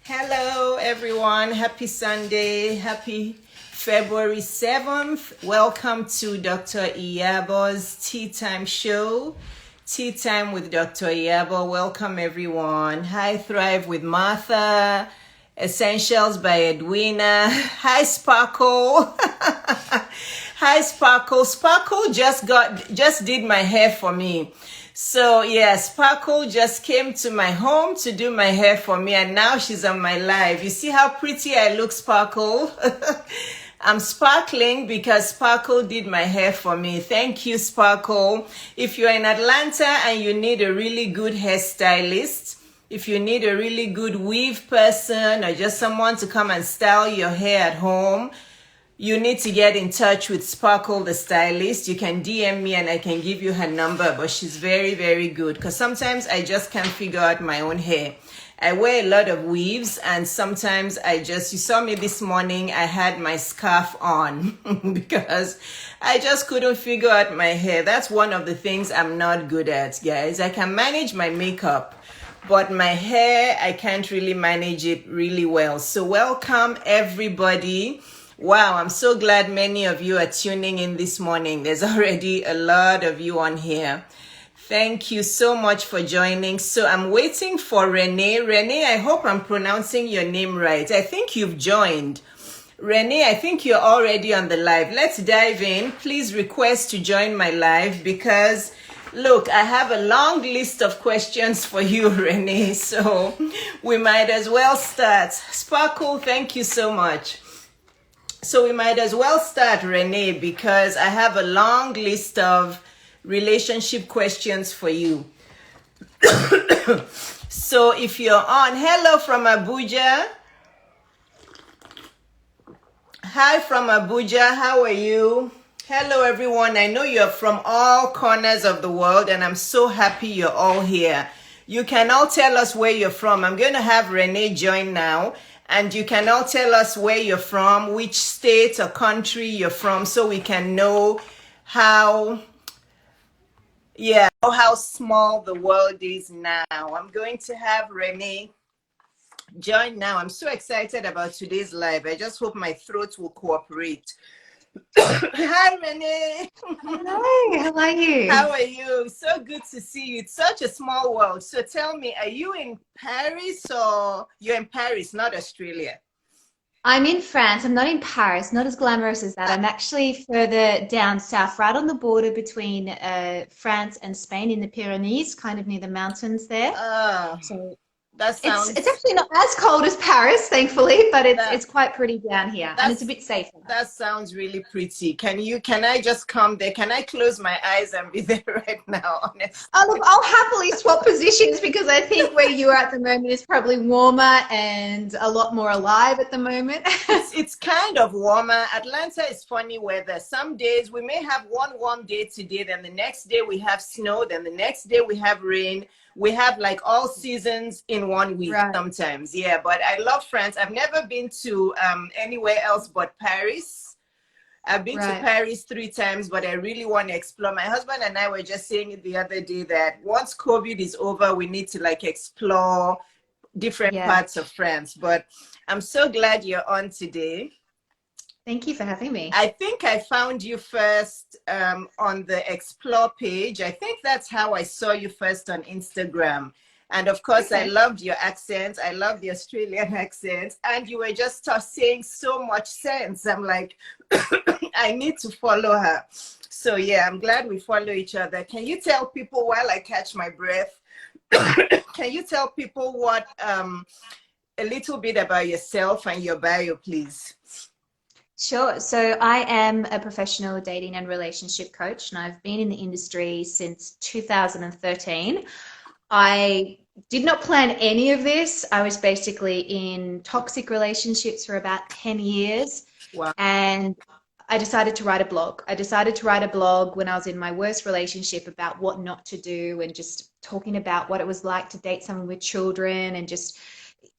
Hello, everyone. Happy Sunday. Happy February 7th. Welcome to Dr. Iyabo's Tea Time show. Tea Time with Dr. Iyabo. Welcome, everyone. Hi, Thrive with Martha. Essentials by Edwina. Hi, Sparkle. Hi, Sparkle. Sparkle just did my hair for me. So yeah, Sparkle just came to my home to do my hair for me, and now she's on my live. You see how pretty I look, Sparkle? I'm sparkling because Sparkle did my hair for me. Thank you, Sparkle. If you're in Atlanta and you need a really good hairstylist, if you need a really good weave person or just someone to come and style your hair at home, you need to get in touch with Sparkle the stylist. You can DM me and I can give you her number, but she's very, very good because sometimes I just can't figure out my own hair. I wear a lot of weaves and sometimes you saw me this morning, I had my scarf on because I just couldn't figure out my hair. That's one of the things I'm not good at, guys. I can manage my makeup, but my hair, I can't really manage it really well. So welcome, everybody. Wow, I'm so glad many of you are tuning in this morning. There's already a lot of you on here. Thank you so much for joining. So I'm waiting for Renee. Renee, I hope I'm pronouncing your name right. I think you've joined. Renee, I think you're already on the live. Let's dive in. Please request to join my live because, look, I have a long list of questions for you, Renee. So we might as well start. Sparkle, thank you so much. So we might as well start, Renee, because I have a long list of relationship questions for you. So if you're on, hello from Abuja. Hi from Abuja, how are you? Hello, everyone. I know you're from all corners of the world, and I'm so happy you're all here. You can all tell us where you're from. I'm going to have Renee join now. And you can all tell us where you're from, which state or country you're from, so we can know how small the world is now. I'm going to have Renee join now. I'm so excited about today's live. I just hope my throat will cooperate. Hi, Renee. Hello, how are you? How are you? So good to see you. It's such a small world. So tell me, are you in Paris or you're in Paris, not Australia? I'm in France. I'm not in Paris, not as glamorous as that. I'm actually further down south, right on the border between France and Spain in the Pyrenees, kind of near the mountains there. So that sounds... It's actually not as cold as Paris, thankfully, but it's quite pretty down here, and it's a bit safer. That sounds really pretty. Can I just come there? Can I close my eyes and be there right now, honestly? Oh, look, I'll happily swap positions because I think where you are at the moment is probably warmer and a lot more alive at the moment. It's kind of warmer. Atlanta is funny weather. Some days we may have one warm day today, then the next day we have snow, then the next day we have rain. We have like all seasons in 1 week sometimes. Yeah, but I love France. I've never been to anywhere else but Paris. I've been to Paris 3 times, but I really want to explore. My husband and I were just saying it the other day that once COVID is over, we need to like explore different parts of France. But I'm so glad you're on today. Thank you for having me. I think I found you first on the Explore page. I think that's how I saw you first on Instagram. And of course, I loved your accent. I love the Australian accent. And you were just saying so much sense. I'm like, I need to follow her. So yeah, I'm glad we follow each other. Can you tell people while I catch my breath, can you tell people what, a little bit about yourself and your bio, please? Sure. So I am a professional dating and relationship coach, and I've been in the industry since 2013. I did not plan any of this. I was basically in toxic relationships for about 10 years. Wow. And I decided to write a blog. I decided to write a blog when I was in my worst relationship about what not to do and just talking about what it was like to date someone with children and just...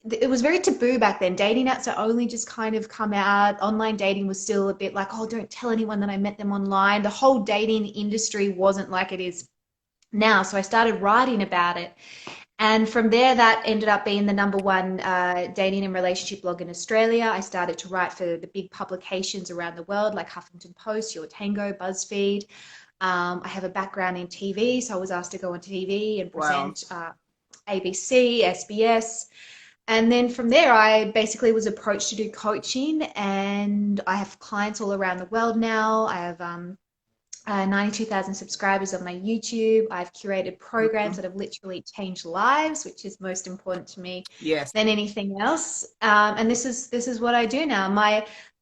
It was very taboo back then. Dating apps are only just kind of come out. Online dating was still a bit like, oh, don't tell anyone that I met them online. The whole dating industry wasn't like it is now. So I started writing about it. And from there, that ended up being the #1 dating and relationship blog in Australia. I started to write for the big publications around the world, like Huffington Post, Your Tango, BuzzFeed. I have a background in TV, so I was asked to go on TV and Wow. present ABC, SBS. And then from there, I basically was approached to do coaching, and I have clients all around the world now. I have 92,000 subscribers on my YouTube. I've curated programs Mhm. that have literally changed lives, which is most important to me Yes. than anything else. And this is what I do now.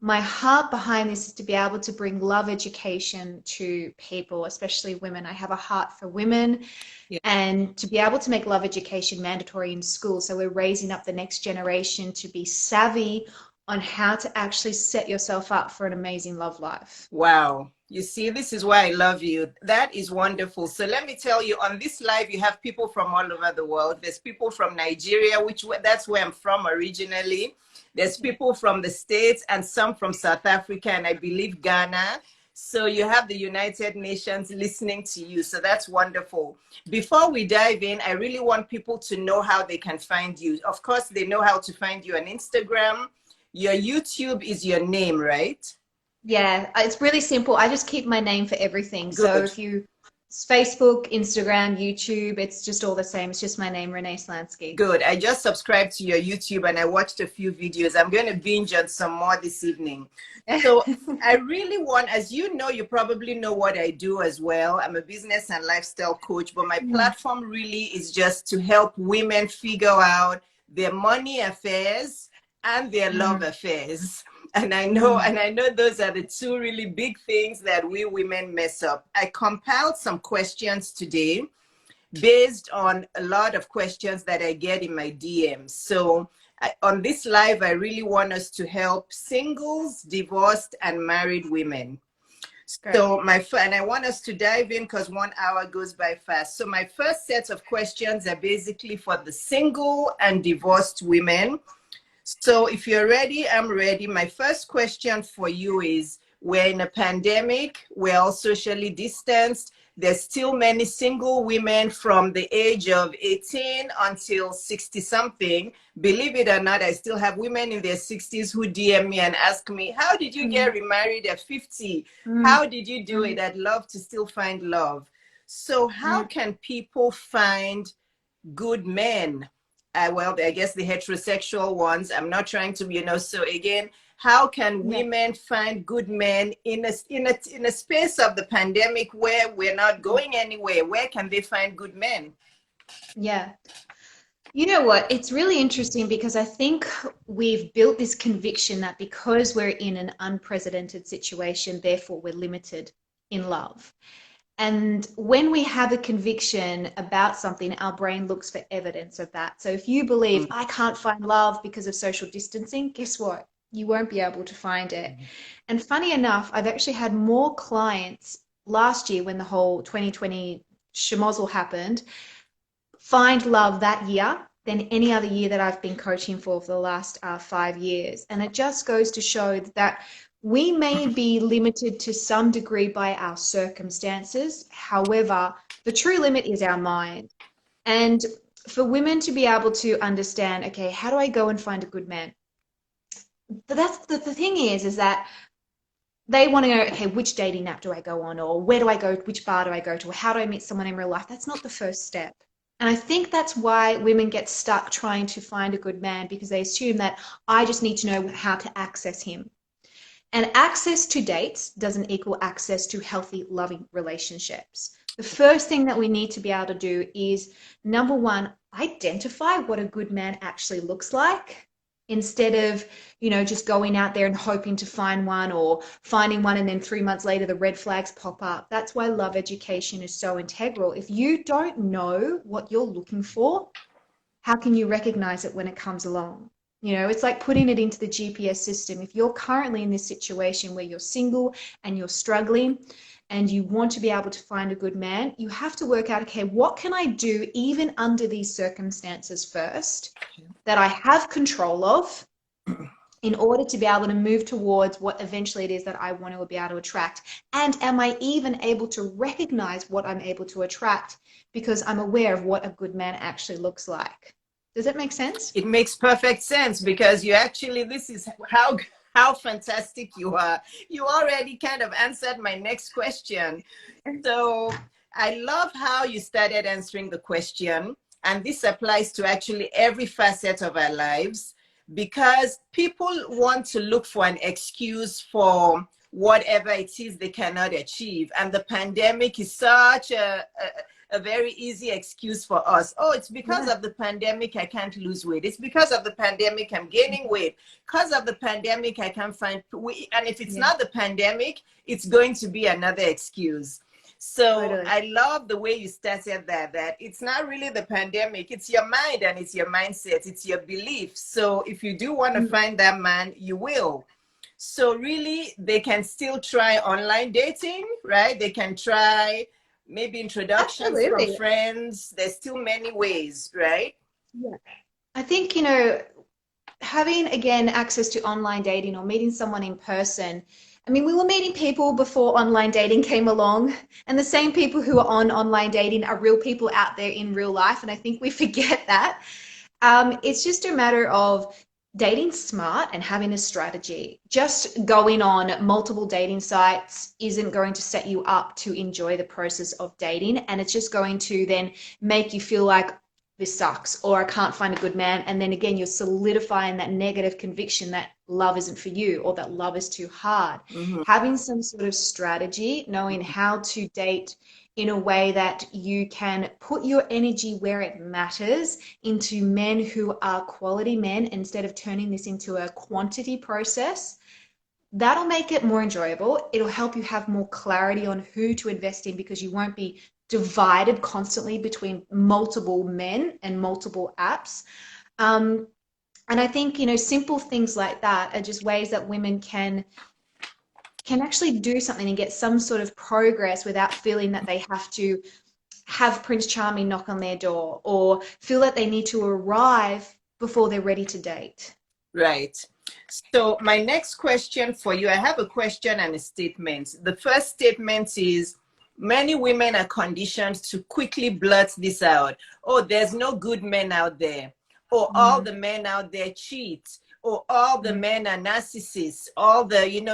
My heart behind this is to be able to bring love education to people, especially women. I have a heart for women, Yeah. and to be able to make love education mandatory in school. So we're raising up the next generation to be savvy on how to actually set yourself up for an amazing love life. Wow. You see, this is why I love you. That is wonderful. So let me tell you, on this live, you have people from all over the world. There's people from Nigeria, that's where I'm from originally. There's people from the States and some from South Africa and I believe Ghana. So you have the United Nations listening to you. So that's wonderful. Before we dive in, I really want people to know how they can find you. Of course, they know how to find you on Instagram. Your YouTube is your name, right? Yeah, it's really simple. I just keep my name for everything. So Good. if you, it's Facebook, Instagram, YouTube, it's just all the same. It's just my name, Renee Slansky. Good. I just subscribed to your YouTube and I watched a few videos. I'm going to binge on some more this evening. So I really want, as you know, you probably know what I do as well. I'm a business and lifestyle coach, but my Mm, platform really is just to help women figure out their money affairs and their love mm, affairs. mm. And I know those are the two really big things that we women mess up. I compiled some questions today based on a lot of questions that I get in my DMs. So on this live, I really want us to help singles, divorced, and married women. Great. So and I want us to dive in because 1 hour goes by fast. So my first set of questions are basically for the single and divorced women. So if you're ready, I'm ready. My first question for you is, we're in a pandemic, we're all socially distanced. There's still many single women from the age of 18 until 60 something. Believe it or not, I still have women in their 60s who DM me and ask me, how did you Mm, get remarried at 50? mm, How did you do it? mm, I'd love to still find love. So how mm. can people find good men? Well, I guess the heterosexual ones. I'm not trying to, so again, how can Yeah, women find good men in a space of the pandemic where we're not mm, going anywhere? Where can they find good men? yeah. You know what? It's really interesting because I think we've built this conviction that because we're in an unprecedented situation, therefore we're limited in love. And when we have a conviction about something, our brain looks for evidence of that. So if you believe, I can't find love because of social distancing, guess what? You won't be able to find it. And funny enough, I've actually had more clients last year when the whole 2020 schmozzle happened find love that year than any other year that I've been coaching for the last 5 years. And it just goes to show that we may be limited to some degree by our circumstances. However, the true limit is our mind. And for women to be able to understand, okay, how do I go and find a good man? But that's the thing is that they want to know, okay, which dating app do I go on, or where do I go, which bar do I go to, or how do I meet someone in real life? That's not the first step. And I think that's why women get stuck trying to find a good man, because they assume that I just need to know how to access him. And access to dates doesn't equal access to healthy, loving relationships. The first thing that we need to be able to do is, number one, identify what a good man actually looks like, instead of, just going out there and hoping to find one, or finding one and then 3 months later the red flags pop up. That's why love education is so integral. If you don't know what you're looking for, how can you recognize it when it comes along? It's like putting it into the GPS system. If you're currently in this situation where you're single and you're struggling and you want to be able to find a good man, you have to work out, okay, what can I do even under these circumstances first that I have control of, in order to be able to move towards what eventually it is that I want to be able to attract? And am I even able to recognize what I'm able to attract because I'm aware of what a good man actually looks like? Does that make sense? It makes perfect sense, because you actually, this is how fantastic you are. You already kind of answered my next question. So I love how you started answering the question. And this applies to actually every facet of our lives, because people want to look for an excuse for whatever it is they cannot achieve. And the pandemic is such a very easy excuse for us. Oh, it's because Yeah. of the pandemic I can't lose weight. It's because of the pandemic I'm gaining weight. Because of the pandemic I can't find weight. And if it's Yeah. not the pandemic, it's going to be another excuse. So Totally. I love the way you started that it's not really the pandemic, it's your mind and it's your mindset, it's your belief. So if you do want to find that man, you will. So really, they can still try online dating, right? They can try maybe introductions from Absolutely. friends. There's still many ways, right? Yeah. I think, having again access to online dating or meeting someone in person. I mean, we were meeting people before online dating came along, and the same people who are on online dating are real people out there in real life. And I think we forget that. It's just a matter of dating smart and having a strategy. Just going on multiple dating sites isn't going to set you up to enjoy the process of dating. And it's just going to then make you feel like this sucks or I can't find a good man. And then again, you're solidifying that negative conviction that love isn't for you or that love is too hard. Mm-hmm. Having some sort of strategy, knowing how to date in a way that you can put your energy where it matters into men who are quality men instead of turning this into a quantity process. That'll make it more enjoyable. It'll help you have more clarity on who to invest in because you won't be divided constantly between multiple men and multiple apps. Um, and I think, simple things like that are just ways that women can actually do something and get some sort of progress without feeling that they have to have Prince Charming knock on their door or feel that they need to arrive before they're ready to date. Right. So my next question for you, I have a question and a statement. The first statement is, many women are conditioned to quickly blurt this out. Oh, there's no good men out there. Or all Mm, the men out there cheat. Or all the mm. men are narcissists.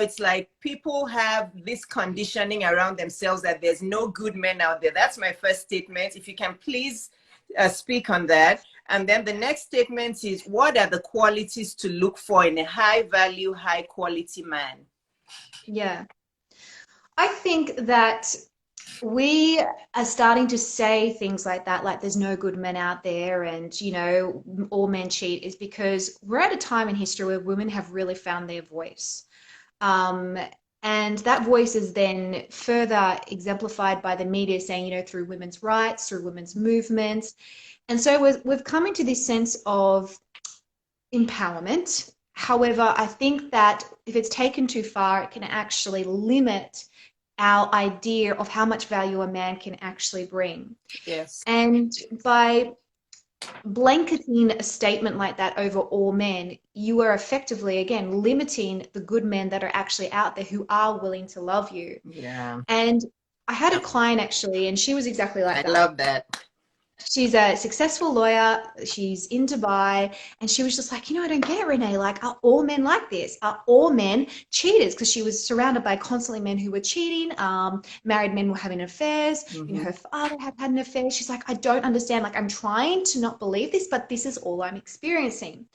It's like people have this conditioning around themselves that there's no good men out there. That's my first statement. If you can please speak on that. And then the next statement is, what are the qualities to look for in a high value, high quality man? Yeah. I think that we are starting to say things like that, like there's no good men out there and, all men cheat, is because we're at a time in history where women have really found their voice. Um, and that voice is then further exemplified by the media saying, through women's rights, through women's movements. And so we've come into this sense of empowerment. However, I think that if it's taken too far, it can actually limit our idea of how much value a man can actually bring. Yes. And by blanketing a statement like that over all men, you are effectively, again, limiting the good men that are actually out there who are willing to love you. Yeah. And I had a client actually, and she was exactly like I that. love that. She's a successful lawyer. She's in Dubai. And she was just like, I don't get it, Renee. Like, are all men like this? Are all men cheaters? Because she was surrounded by constantly men who were cheating. Married men were having affairs. Mm-hmm. Her father had an affair. She's like, I don't understand. Like, I'm trying to not believe this, but this is all I'm experiencing.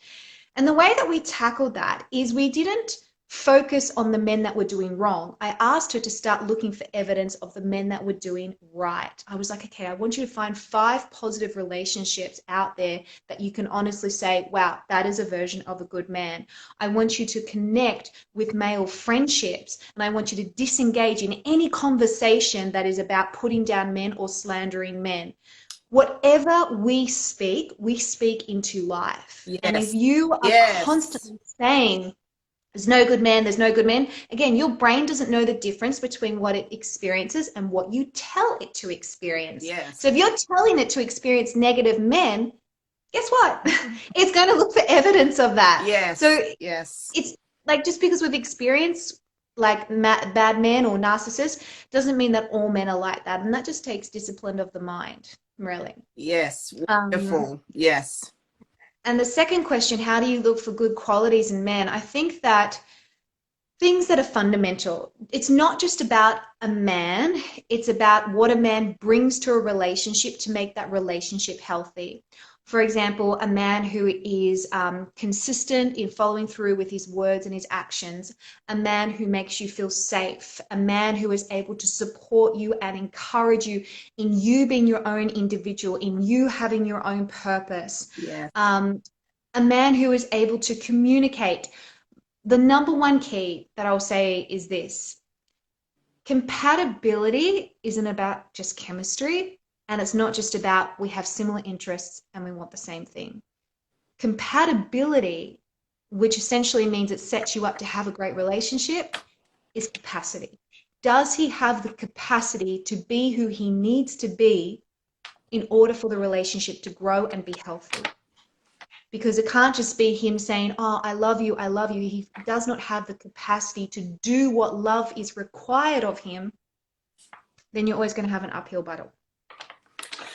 And the way that we tackled that is we didn't focus on the men that were doing wrong. I asked her to start looking for evidence of the men that were doing right. I was like, okay, I want you to find 5 positive relationships out there that you can honestly say, wow, that is a version of a good man. I want you to connect with male friendships, and I want you to disengage in any conversation that is about putting down men or slandering men. Whatever we speak into life. And if Yes. you are Yes. constantly saying, there's no good man, there's no good men, again, your brain doesn't know the difference between what it experiences and what you tell it to experience. Yes. So if you're telling it to experience negative men, guess what? It's going to look for evidence of that. So Yes, yes. it's like, just because we've experienced like bad men or narcissists doesn't mean that all men are like that. And that just takes discipline of the mind, really. Yes, Um, wonderful. Yes. and the second question, how do you look for good qualities in men? I think that things that are fundamental. It's not just about a man, it's about what a man brings to a relationship to make that relationship healthy. For example, a man who is consistent in following through with his words and his actions, a man who makes you feel safe, a man who is able to support you and encourage you in you being your own individual, in you having your own purpose, Yes. a man who is able to communicate. The number one key that I'll say is this: compatibility isn't about just chemistry, and it's not just about we have similar interests and we want the same thing. Compatibility, which essentially means it sets you up to have a great relationship, is capacity. Does he have the capacity to be who he needs to be in order for the relationship to grow and be healthy? Because it can't just be him saying, oh, I love you, I love you. He does not have the capacity to do what love is required of him, then you're always going to have an uphill battle.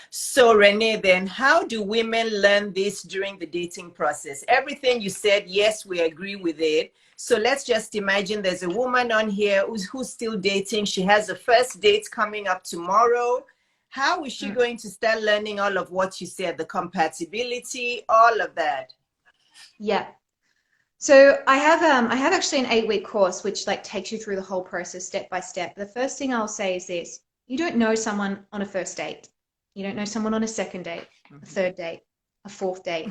So Renee, then how do women learn this during the dating process? Everything you said, yes, we agree with it. So let's just imagine there's a woman on here who's still dating. She has a first date coming up tomorrow. How is she going to start learning all of what you said, the compatibility, all of that? Yeah. So I have actually an 8-week course which like takes you through the whole process step by step. The first thing I'll say is this: you don't know someone on a first date. You don't know someone on a second date, a third date, a fourth date.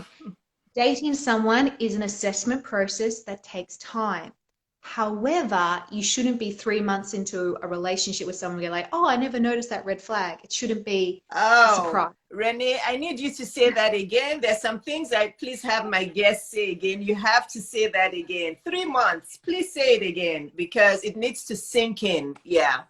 Dating someone is an assessment process that takes time. However, you shouldn't be 3 months into a relationship with someone where you're like, oh, I never noticed that red flag. It shouldn't be a Oh, surprise. Renee, I need you to say that again. There's some things I please have my guests say again. You have to say that again. 3 months. Please say it again because it needs to sink in. Yeah.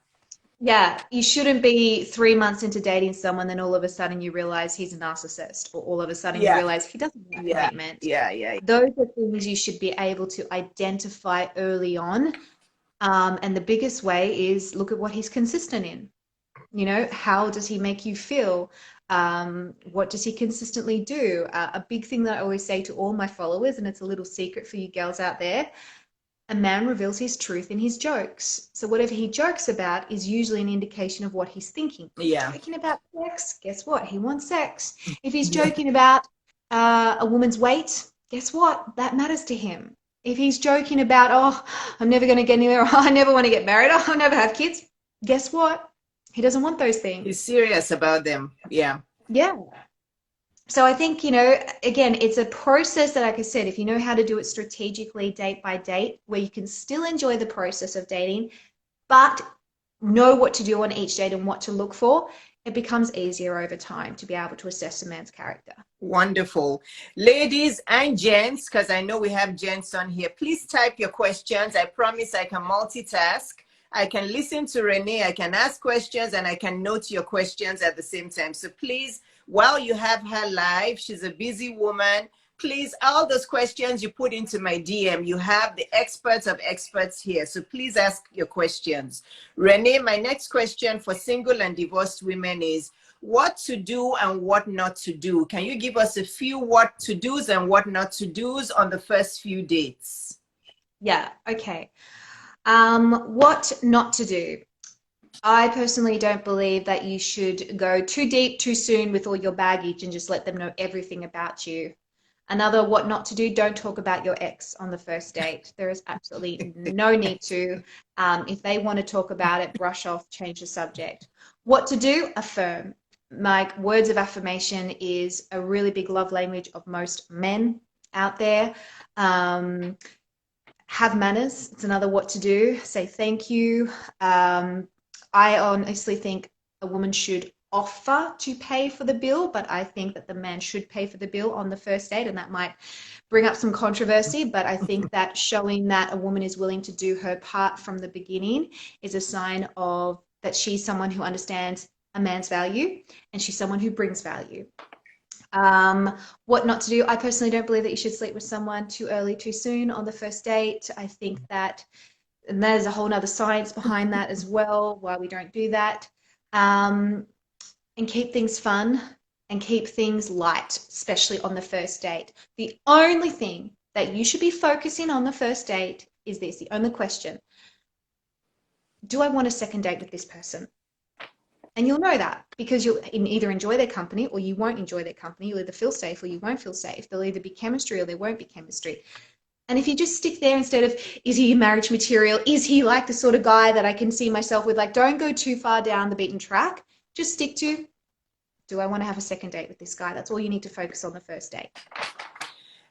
Yeah, you shouldn't be 3 months into dating someone, then all of a sudden you realize he's a narcissist, or all of a sudden you Yeah. realize he doesn't want Yeah. commitment. Yeah. Yeah. Those are things you should be able to identify early on. And the biggest way is look at what he's consistent in. You know, how does he make you feel? What does he consistently do? A big thing that I always say to all my followers, and it's a little secret for you girls out there: a man reveals his truth in his jokes. So whatever he jokes about is usually an indication of what he's thinking. If he's Yeah. joking about sex, guess what? He wants sex. If he's joking about a woman's weight, guess what? That matters to him. If he's joking about, oh, I'm never going to get anywhere, oh, I never want to get married, oh, I'll never have kids, guess what? He doesn't want those He's things. serious about them. Yeah. Yeah. So I think, again, it's a process that, like I said, if you know how to do it strategically, date by date, where you can still enjoy the process of dating, but know what to do on each date and what to look for, it becomes easier over time to be able to assess a man's character. Wonderful. Ladies and gents, because I know we have gents on here, please type your questions. I promise I can multitask. I can listen to Renee, I can ask questions, and I can note your questions at the same time. So please, while you have her live, she's a busy woman. Please, all those questions you put into my DM, you have the experts of experts here. So please ask your questions. Renee, my next question for single and divorced women is, what to do and what not to do. Can you give us a few what to do's and what not to do's on the first few dates? Yeah, okay. What not to do. I personally don't believe that you should go too deep too soon with all your baggage and just let them know everything about you. Another what not to do: don't talk about your ex on the first date. There is absolutely no need to. If they want to talk about it, brush off, change the subject. What to do? Affirm. My words of affirmation is a really big love language of most men out there. Have manners. It's another what to do. Say thank you. I honestly think a woman should offer to pay for the bill, but I think that the man should pay for the bill on the first date, and that might bring up some controversy. But I think that showing that a woman is willing to do her part from the beginning is a sign of that she's someone who understands a man's value and she's someone who brings value. What not to do. I personally don't believe that you should sleep with someone too early, too soon on the first date. I think that, and there's a whole nother science behind that as well, why we don't do that. Um, and keep things fun and keep things light, especially on the first date. The only thing that you should be focusing on the first date is this, the only question. Do I want a second date with this person? And you'll know that because you'll either enjoy their company or you won't enjoy their company. You'll either feel safe or you won't feel safe. There'll either be chemistry or there won't be chemistry. And if you just stick there instead of, is he marriage material? Is he like the sort of guy that I can see myself with? Like, don't go too far down the beaten track. Just stick to, do I want to have a second date with this guy? That's all you need to focus on the first date.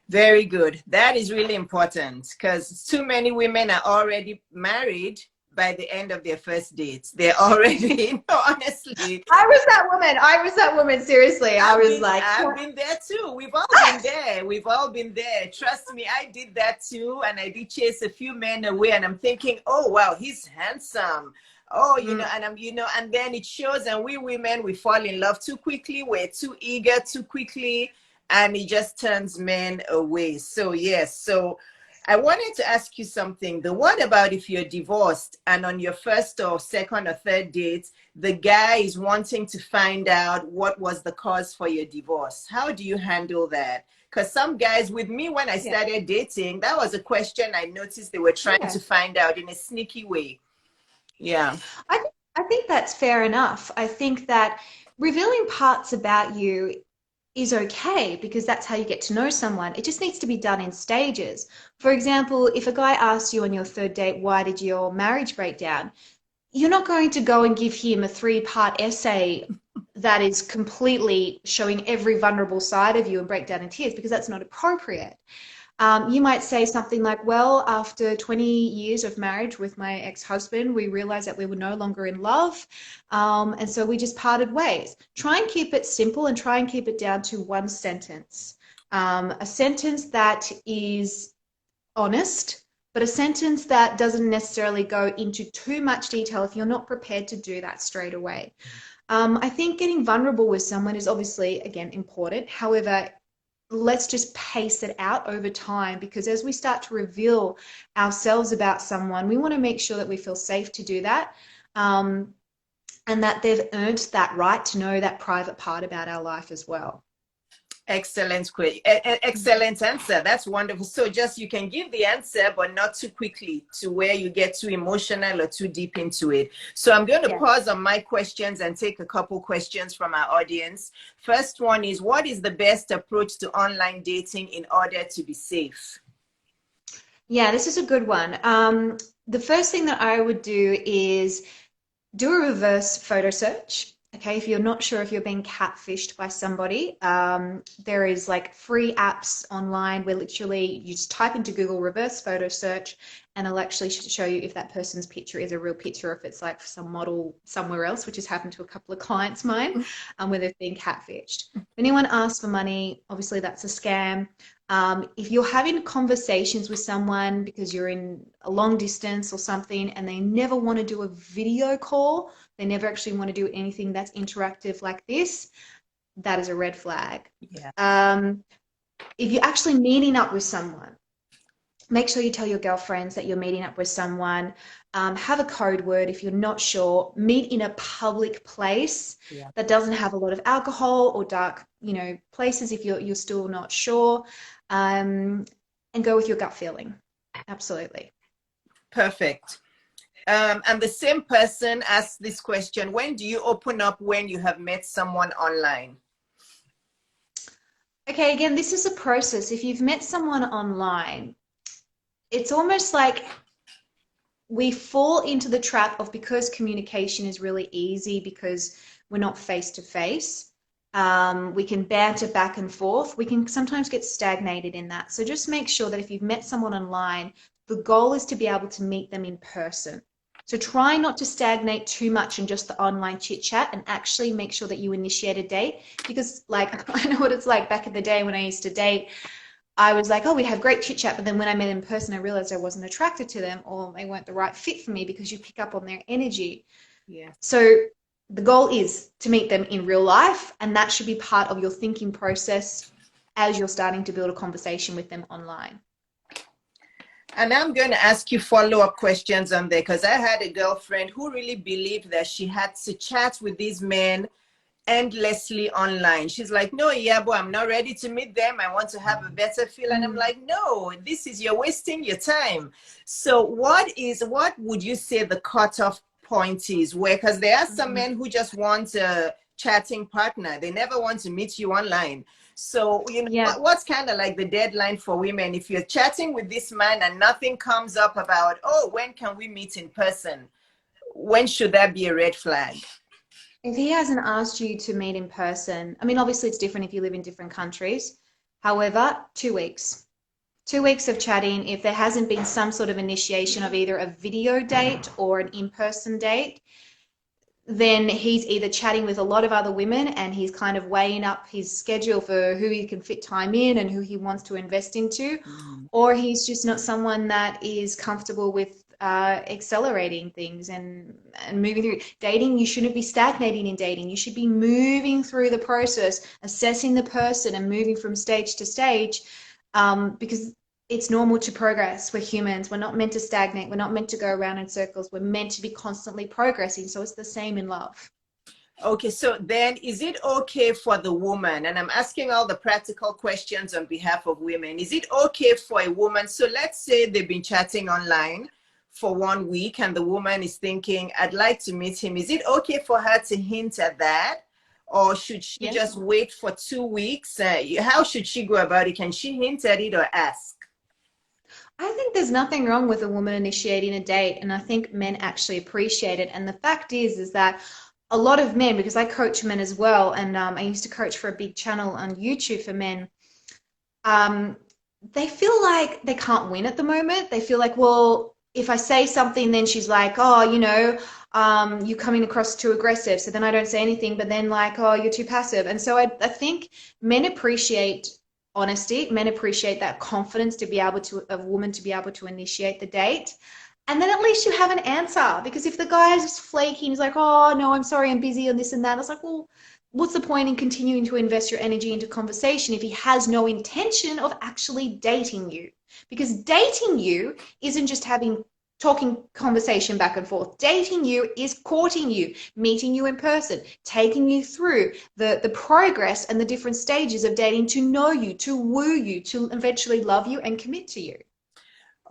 Very good. That is really important because too many women are already married by the end of their first dates. They're already, no, honestly. I was that woman. I was that woman. Seriously. I've been there too. We've all been there. We've all been there. Trust me, I did that too. And I did chase a few men away and I'm thinking, oh, wow, he's handsome. Oh, and then it shows, and we women, we fall in love too quickly. We're too eager too quickly, and it just turns men away. So yes, so I wanted to ask you something. What about if you're divorced and on your first or second or third date, the guy is wanting to find out what was the cause for your divorce? How do you handle that? Because some guys, with me, when I started dating, that was a question I noticed they were trying to find out in a sneaky way. Yeah. I think that's fair enough. I think that revealing parts about you is okay because that's how you get to know someone. It just needs to be done in stages. For example, if a guy asks you on your third date, why did your marriage break down? You're not going to go and give him a 3-part essay that is completely showing every vulnerable side of you and break down in tears because that's not appropriate. You might say something like, well, after 20 years of marriage with my ex-husband, we realized that we were no longer in love. And so we just parted ways. Try and keep it simple and try and keep it down to one sentence. A sentence that is honest, but a sentence that doesn't necessarily go into too much detail if you're not prepared to do that straight away. I think getting vulnerable with someone is obviously, again, important. However, let's just pace it out over time because as we start to reveal ourselves about someone, we want to make sure that we feel safe to do that and that they've earned that right to know that private part about our life as well. Excellent answer. That's wonderful. So just you can give the answer, but not too quickly to where you get too emotional or too deep into it. So I'm going to pause on my questions and take a couple questions from our audience. First one is, what is the best approach to online dating in order to be safe? Yeah, this is a good one. The first thing that I would do is do a reverse photo search. Okay, if you're not sure if you're being catfished by somebody, there is like free apps online where literally you just type into Google reverse photo search and it'll actually show you if that person's picture is a real picture or if it's like some model somewhere else, which has happened to a couple of clients of mine where they've been catfished. If anyone asks for money, obviously that's a scam. If you're having conversations with someone because you're in a long distance or something and they never want to do a video call, they never actually want to do anything that's interactive like this, that is a red flag. Yeah. If you're actually meeting up with someone, make sure you tell your girlfriends that you're meeting up with someone. Have a code word if you're not sure. Meet in a public place that doesn't have a lot of alcohol or dark, places if you're still not sure. And go with your gut feeling. Absolutely. Perfect. And the same person asked this question: when do you open up when you have met someone online? Okay, again, this is a process. If you've met someone online, it's almost like we fall into the trap of, because communication is really easy because we're not face to face, we can banter back and forth. We can sometimes get stagnated in that. So just make sure that if you've met someone online, the goal is to be able to meet them in person. So try not to stagnate too much in just the online chit chat and actually make sure that you initiate a date, because like, I know what it's like back in the day when I used to date. I was like, oh, we have great chit chat, but then when I met in person, I realized I wasn't attracted to them or they weren't the right fit for me because you pick up on their energy. Yeah. So The goal is to meet them in real life, and that should be part of your thinking process as you're starting to build a conversation with them online. And I'm going to ask you follow-up questions on there, because I had a girlfriend who really believed that she had to chat with these men endlessly online. She's like, no, Iyabo, I'm not ready to meet them. I want to have a better feel. And I'm like, no, you're wasting your time. So what would you say the cutoff point is? Where, because there are some men who just want a chatting partner. They never want to meet you online. So, Yeah. what's kind of like the deadline for women? If you're chatting with this man and nothing comes up about, oh, when can we meet in person? When should that be a red flag? If he hasn't asked you to meet in person, I mean, obviously it's different if you live in different countries. However, 2 weeks. 2 weeks of chatting, if there hasn't been some sort of initiation of either a video date or an in-person date, then he's either chatting with a lot of other women and he's kind of weighing up his schedule for who he can fit time in and who he wants to invest into, or he's just not someone that is comfortable with accelerating things and moving through. Dating, you shouldn't be stagnating in dating. You should be moving through the process, assessing the person and moving from stage to stage, because it's normal to progress. We're humans. We're not meant to stagnate. We're not meant to go around in circles. We're meant to be constantly progressing. So it's the same in love. Okay, so then is it okay for the woman, and I'm asking all the practical questions on behalf of women, is it okay for a woman, so let's say they've been chatting online for 1 week and the woman is thinking, I'd like to meet him. Is it okay for her to hint at that? Or should she just wait for 2 weeks? How should she go about it? Can she hint at it or ask? I think there's nothing wrong with a woman initiating a date, and I think men actually appreciate it. And the fact is that a lot of men, because I coach men as well, and I used to coach for a big channel on YouTube for men, they feel like they can't win at the moment. They feel like, well, if I say something, then she's like, oh, you're coming across too aggressive. So then I don't say anything, but then like, oh, you're too passive. And so I think men appreciate honesty. Men appreciate that confidence to be able to, a woman to be able to initiate the date. And then at least you have an answer. Because if the guy is just flaky and he's like, oh, no, I'm sorry, I'm busy on this and that, it's like, well, what's the point in continuing to invest your energy into conversation if he has no intention of actually dating you? Because dating you isn't just having talking conversation back and forth. Dating you is courting you, meeting you in person, taking you through the progress and the different stages of dating to know you, to woo you, to eventually love you and commit to you.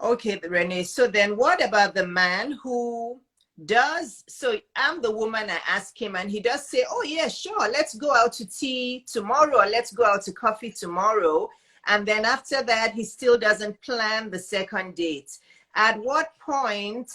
Okay, Renee. So then what about the man who does, so I'm the woman, I ask him and he does say, oh yeah, sure, let's go out to tea tomorrow, or let's go out to coffee tomorrow. And then after that, he still doesn't plan the second date. At what point,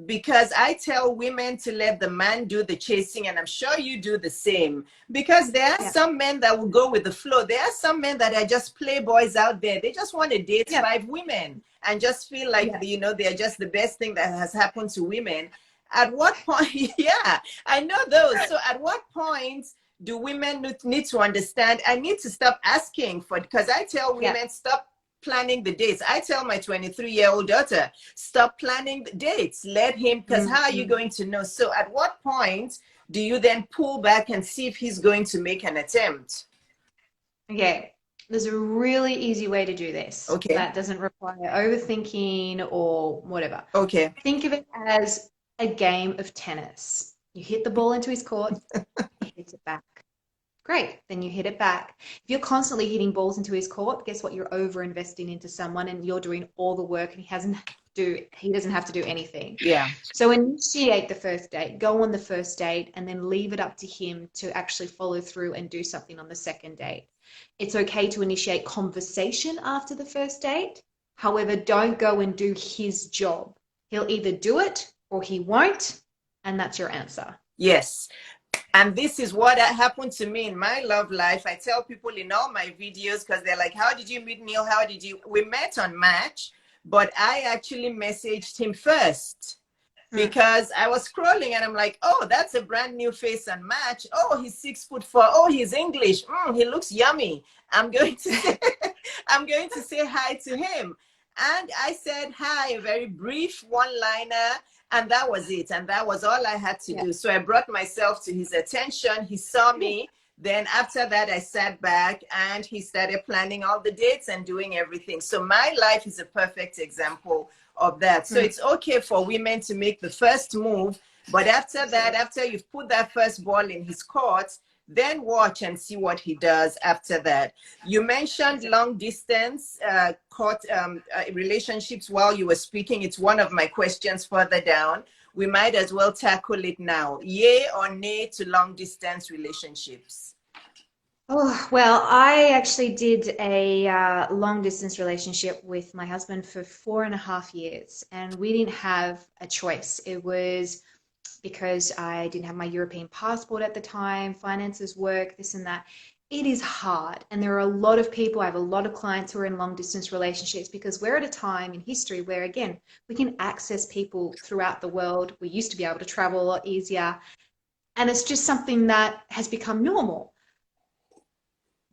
because I tell women to let the man do the chasing, and I'm sure you do the same, because there are some men that will go with the flow. There are some men that are just playboys out there. They just want to date 5 women and just feel like, they're just the best thing that has happened to women. At what point, I know those. So at what point do women need to understand, I need to stop asking for, because I tell women, stop planning the dates. I tell my 23-year-old daughter, stop planning the dates. Let him, because how are you going to know? So at what point do you then pull back and see if he's going to make an attempt? Okay, there's a really easy way to do this. Okay. That doesn't require overthinking or whatever. Okay. Think of it as a game of tennis. You hit the ball into his court, he hits it back. Great, then you hit it back. If you're constantly hitting balls into his court, guess what? You're over investing into someone and you're doing all the work and he doesn't have to do anything. Yeah. So initiate the first date, go on the first date, and then leave it up to him to actually follow through and do something on the second date. It's okay to initiate conversation after the first date. However, don't go and do his job. He'll either do it or he won't, and that's your answer. Yes. And this is what happened to me in my love life. I tell people in all my videos, because they're like, how did you meet Neil? How did you? We met on Match, but I actually messaged him first because I was scrolling and I'm like, oh, that's a brand new face on Match. Oh, he's 6'4". Oh, he's English. He looks yummy. I'm going to say hi to him. And I said hi, a very brief one-liner. And that was it. And that was all I had to Yeah. do. So I brought myself to his attention. He saw me. Then after that, I sat back and he started planning all the dates and doing everything. So my life is a perfect example of that. So Mm. it's okay for women to make the first move. But after that, after you've put that first ball in his court, then watch and see what he does after that. You mentioned long distance relationships while you were speaking. It's one of my questions further down. We might as well tackle it now. Yay or nay to long distance relationships? Oh, well, I actually did a long distance relationship with my husband for 4.5 years, and we didn't have a choice. It was because I didn't have my European passport at the time, finances, work, this and that. It is hard. And there are a lot of people, I have a lot of clients who are in long distance relationships because we're at a time in history where, again, we can access people throughout the world. We used to be able to travel a lot easier. And it's just something that has become normal.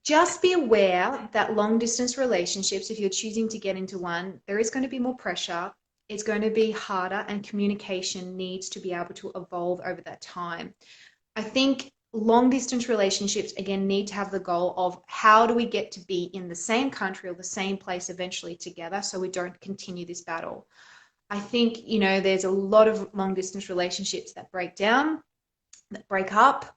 Just be aware that long distance relationships, if you're choosing to get into one, there is going to be more pressure. It's going to be harder, and communication needs to be able to evolve over that time. I think long distance relationships, again, need to have the goal of how do we get to be in the same country or the same place eventually together so we don't continue this battle. I think, there's a lot of long distance relationships that break down, that break up,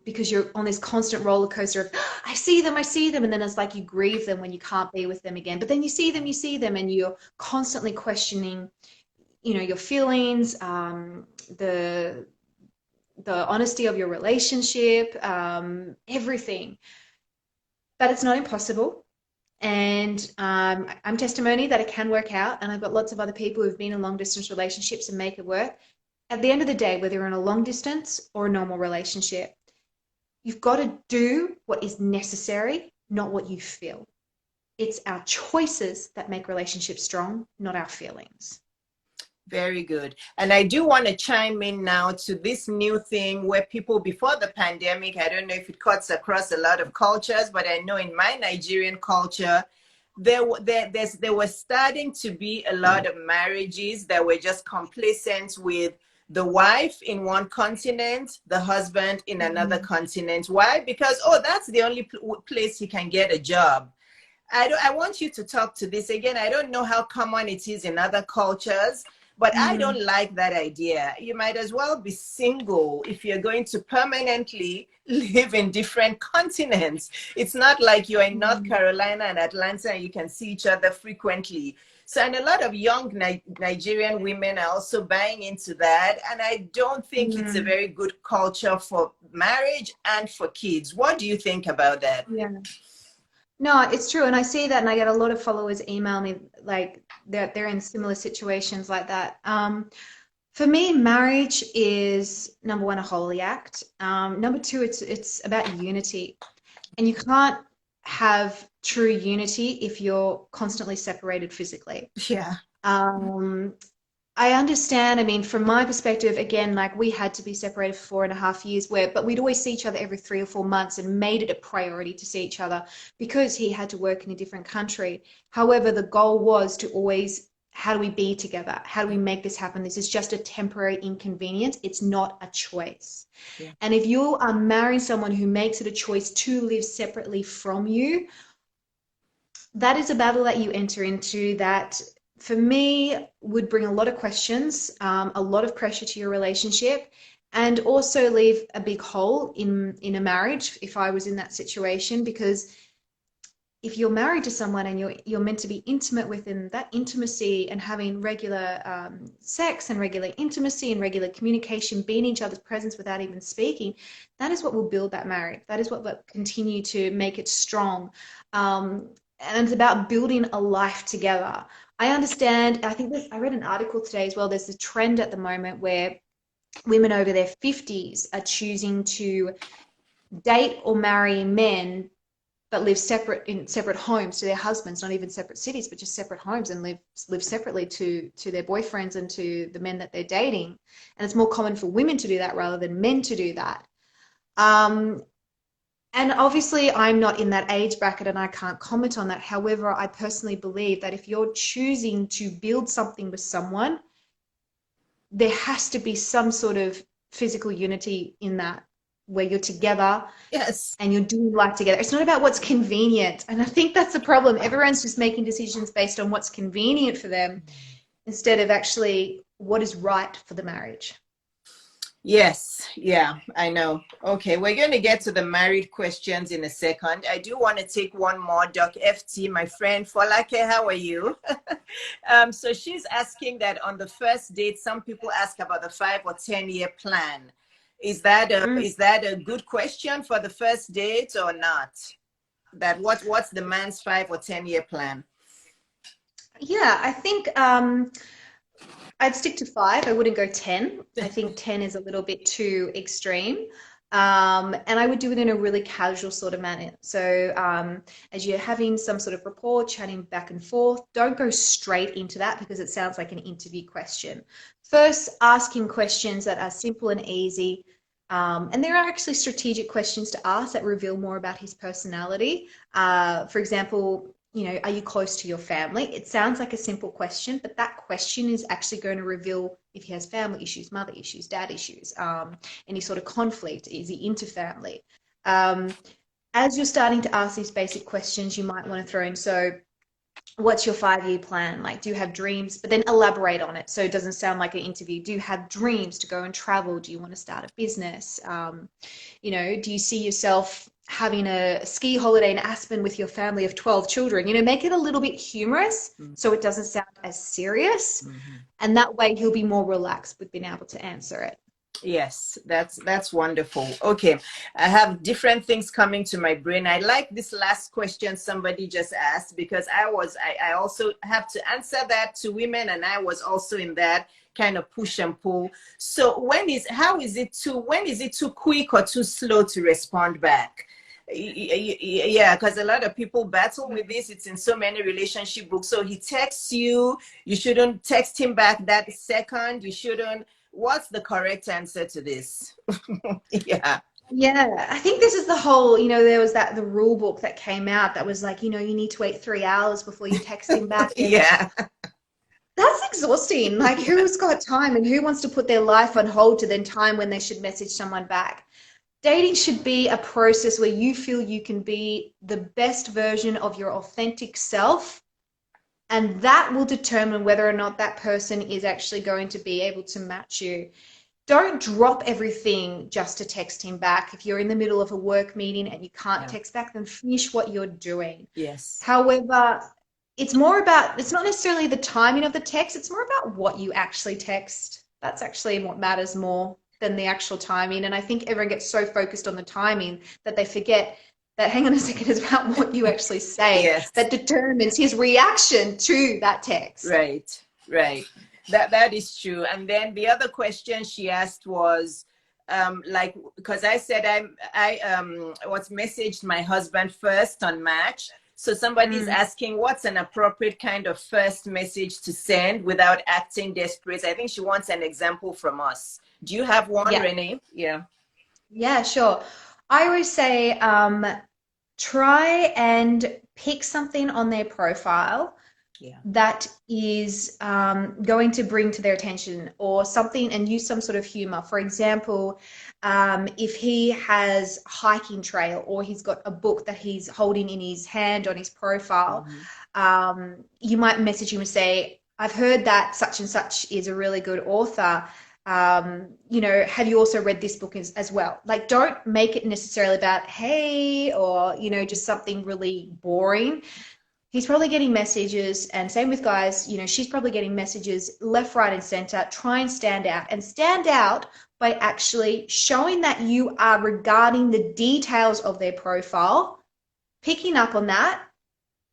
because you're on this constant roller coaster of I see them, and then it's like you grieve them when you can't be with them again. But then you see them, and you're constantly questioning, your feelings, the honesty of your relationship, everything. But it's not impossible. And I'm testimony that it can work out. And I've got lots of other people who've been in long distance relationships and make it work. At the end of the day, whether you're in a long distance or a normal relationship, you've got to do what is necessary, not what you feel. It's our choices that make relationships strong, not our feelings. Very good. And I do want to chime in now to this new thing where people before the pandemic, I don't know if it cuts across a lot of cultures, but I know in my Nigerian culture, there was starting to be a lot of marriages that were just complacent with the wife in one continent, the husband in another continent. Why? Because, oh, that's the only place he can get a job. I want you to talk to this again. I don't know how common it is in other cultures, but I don't like that idea. You might as well be single if you're going to permanently live in different continents. It's not like you're in North Carolina and Atlanta and you can see each other frequently. So, and a lot of young Nigerian women are also buying into that. And I don't think it's a very good culture for marriage and for kids. What do you think about that? Yeah. No, it's true. And I see that, and I get a lot of followers email me like they're in similar situations like that. For me, marriage is number one, a holy act. Number two, it's about unity. And you can't have true unity if you're constantly separated physically. Yeah. I understand. I mean, from my perspective, again, like we had to be separated for 4.5 years, but we'd always see each other every 3 or 4 months and made it a priority to see each other because he had to work in a different country. However, the goal was to always, how do we be together? How do we make this happen? This is just a temporary inconvenience. It's not a choice. Yeah. And if you are marrying someone who makes it a choice to live separately from you, that is a battle that you enter into that for me would bring a lot of questions, a lot of pressure to your relationship, and also leave a big hole in a marriage if I was in that situation. Because if you're married to someone and you're meant to be intimate with them, that intimacy and having regular sex and regular intimacy and regular communication, being in each other's presence without even speaking, that is what will build that marriage. That is what will continue to make it strong. And it's about building a life together. I understand. I think I read an article today as well. There's a trend at the moment where women over their 50s are choosing to date or marry men but live in separate homes to their husbands, not even separate cities, but just separate homes, and live separately to their boyfriends and to the men that they're dating. And it's more common for women to do that rather than men to do that. And obviously, I'm not in that age bracket and I can't comment on that. However, I personally believe that if you're choosing to build something with someone, there has to be some sort of physical unity in that, where you're together Yes. and you're doing life together. It's not about what's convenient. And I think that's the problem. Everyone's just making decisions based on what's convenient for them instead of actually what is right for the marriage. Yes, yeah, I know. Okay, we're going to get to the married questions in a second. I do want to take one more. Doc FT, my friend Folake, how are you? So she's asking that on the first date, some people ask about the 5 or 10-year plan. Is that a good question for the first date or not? That what's the man's 5 or 10-year plan? Yeah, I think I'd stick to 5. I wouldn't go 10. I think 10 is a little bit too extreme. And I would do it in a really casual sort of manner. So as you're having some sort of rapport, chatting back and forth, don't go straight into that because it sounds like an interview question. First, asking questions that are simple and easy. And there are actually strategic questions to ask that reveal more about his personality. For example, are you close to your family? It sounds like a simple question, but that question is actually going to reveal if he has family issues, mother issues, dad issues, any sort of conflict. Is he into family? As you're starting to ask these basic questions, you might want to throw in, so what's your 5-year plan? Like, do you have dreams? But then elaborate on it so it doesn't sound like an interview. Do you have dreams to go and travel? Do you want to start a business? Do you see yourself having a ski holiday in Aspen with your family of 12 children? Make it a little bit humorous so it doesn't sound as serious. And that way he'll be more relaxed with being able to answer it. Yes, that's wonderful. Okay, I have different things coming to my brain. I like this last question somebody just asked because I also have to answer that to women, and I was also in that kind of push and pull. So when is it too quick or too slow to respond back? Yeah, because a lot of people battle with this. It's in so many relationship books. So he texts you, you shouldn't text him back that second. You shouldn't. What's the correct answer to this? Yeah. Yeah, I think this is the whole, there was the rule book that came out that was like, you need to wait 3 hours before you text him back. Yeah. That's exhausting. Like, who's got time and who wants to put their life on hold to then time when they should message someone back? Dating should be a process where you feel you can be the best version of your authentic self, and that will determine whether or not that person is actually going to be able to match you. Don't drop everything just to text him back. If you're in the middle of a work meeting and you can't text back, then finish what you're doing. Yes. However, it's not necessarily the timing of the text, it's more about what you actually text. That's actually what matters more than the actual timing. And I think everyone gets so focused on the timing that they forget that, hang on a second, is about what you actually say that determines his reaction to that text. Right. That is true. And then the other question she asked was, because I said I was messaged my husband first on Match. So somebody's asking what's an appropriate kind of first message to send without acting desperate. I think she wants an example from us. Do you have one, Renee? Yeah, sure. I always say try and pick something on their profile that is going to bring to their attention, or something, and use some sort of humor. For example, if he has a hiking trail or he's got a book that he's holding in his hand on his profile, you might message him and say, I've heard that such and such is a really good author. Have you also read this book as well? Like, don't make it necessarily about, hey, or, just something really boring. He's probably getting messages, and same with guys, she's probably getting messages left, right, and center. Try and stand out by actually showing that you are regarding the details of their profile, picking up on that,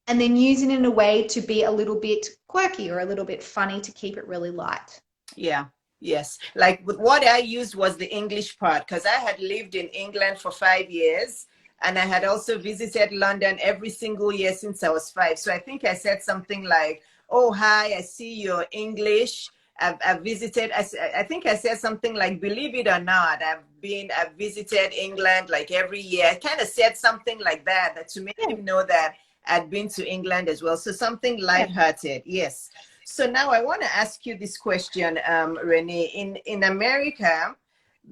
and then using it in a way to be a little bit quirky or a little bit funny to keep it really light. Yeah. Yes. Like, what I used was the English part, because I had lived in England for 5 years. And I had also visited London every single year since I was 5. So I think I said something like, oh, hi, I see you're English. I've visited, I think I said something like, believe it or not, I've visited England like every year. I kind of said something like that to make him know that I'd been to England as well. So something lighthearted. Yes. So now I want to ask you this question, Renee. In America,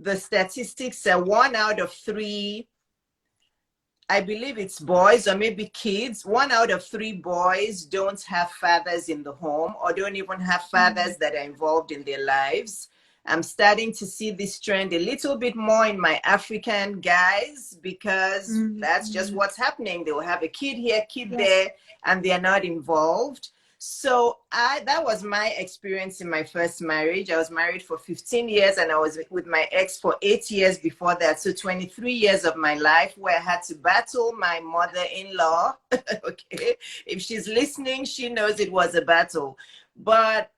the statistics are 1 out of 3, I believe it's boys or maybe kids. 1 out of 3 boys don't have fathers in the home or don't even have fathers that are involved in their lives. I'm starting to see this trend a little bit more in my African guys because that's just what's happening. They will have a kid here, kid there, and they're not involved. So that was my experience in my first marriage. I was married for 15 years and I was with my ex for 8 years before that. So 23 years of my life where I had to battle my mother-in-law. Okay. If she's listening, she knows it was a battle. But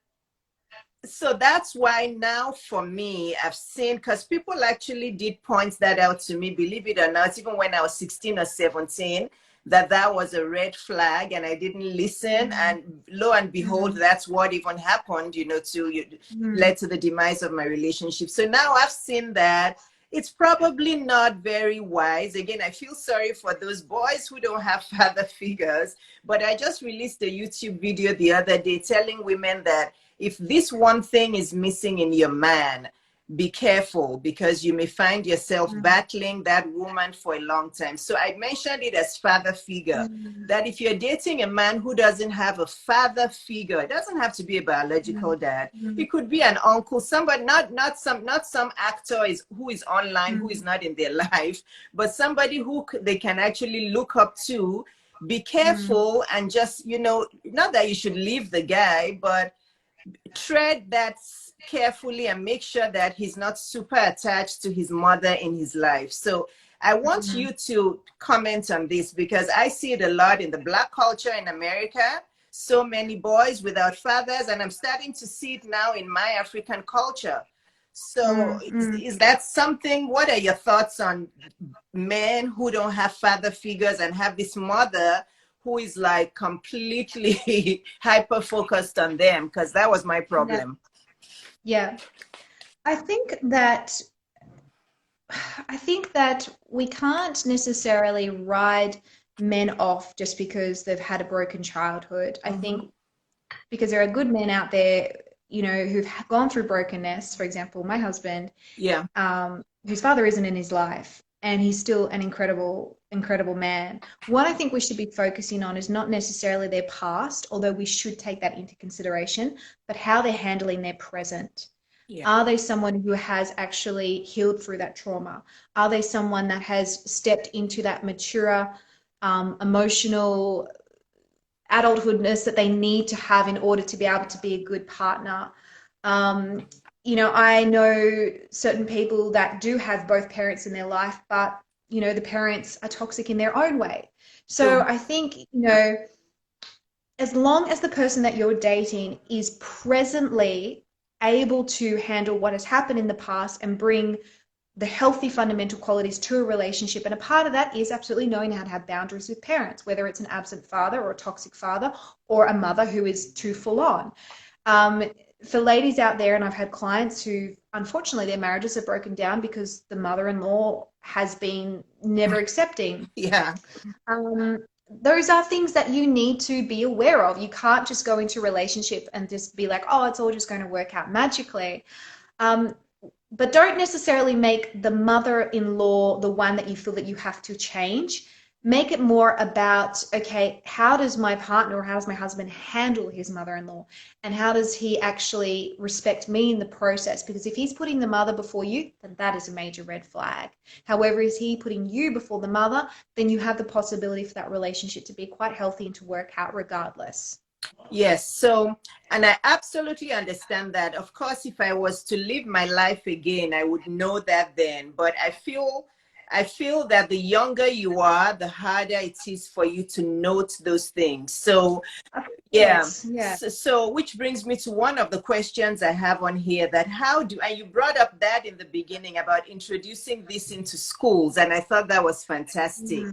so that's why now for me, I've seen, because people actually did point that out to me, believe it or not, even when I was 16 or 17, that was a red flag and I didn't listen. And lo and behold, that's what even happened, led to the demise of my relationship. So now I've seen that it's probably not very wise. Again, I feel sorry for those boys who don't have father figures, but I just released a YouTube video the other day telling women that if this one thing is missing in your man, be careful because you may find yourself battling that woman for a long time. So I mentioned it as father figure, that if you're dating a man who doesn't have a father figure, it doesn't have to be a biological dad. It could be an uncle, somebody, not some actor who is online, who is not in their life, but somebody who they can actually look up to. Be careful and just, not that you should leave the guy, but tread that carefully and make sure that he's not super attached to his mother in his life. So I want you to comment on this because I see it a lot in the Black culture in America. So many boys without fathers, and I'm starting to see it now in my African culture. So is that something? What are your thoughts on men who don't have father figures and have this mother who is like completely hyper focused on them? Because that was my problem. Yeah. I think that we can't necessarily ride men off just because they've had a broken childhood. I think because there are good men out there, who've gone through brokenness. For example, my husband, whose father isn't in his life, and he's still an incredible man. What I think we should be focusing on is not necessarily their past, although we should take that into consideration, but how they're handling their present. Are they someone who has actually healed through that trauma? Are they someone that has stepped into that mature, emotional adulthoodness that they need to have in order to be able to be a good partner? I know certain people that do have both parents in their life, but, the parents are toxic in their own way. So I think, as long as the person that you're dating is presently able to handle what has happened in the past and bring the healthy fundamental qualities to a relationship, and a part of that is absolutely knowing how to have boundaries with parents, whether it's an absent father or a toxic father or a mother who is too full on. For ladies out there, and I've had clients who, unfortunately, their marriages have broken down because the mother-in-law has been never accepting. Those are things that you need to be aware of. You can't just go into a relationship and just be like, oh, it's all just going to work out magically. But don't necessarily make the mother-in-law the one that you feel that you have to change. Make it more about, okay, how does my partner or how does my husband handle his mother-in-law? And how does he actually respect me in the process? Because if he's putting the mother before you, then that is a major red flag. However, is he putting you before the mother, then you have the possibility for that relationship to be quite healthy and to work out regardless. Yes. So, and I absolutely understand that. Of course, if I was to live my life again, I would know that then. But I feel that the younger you are, the harder it is for you to note those things. So, So which brings me to one of the questions I have on here, that and you brought up that in the beginning about introducing this into schools, and I thought that was fantastic.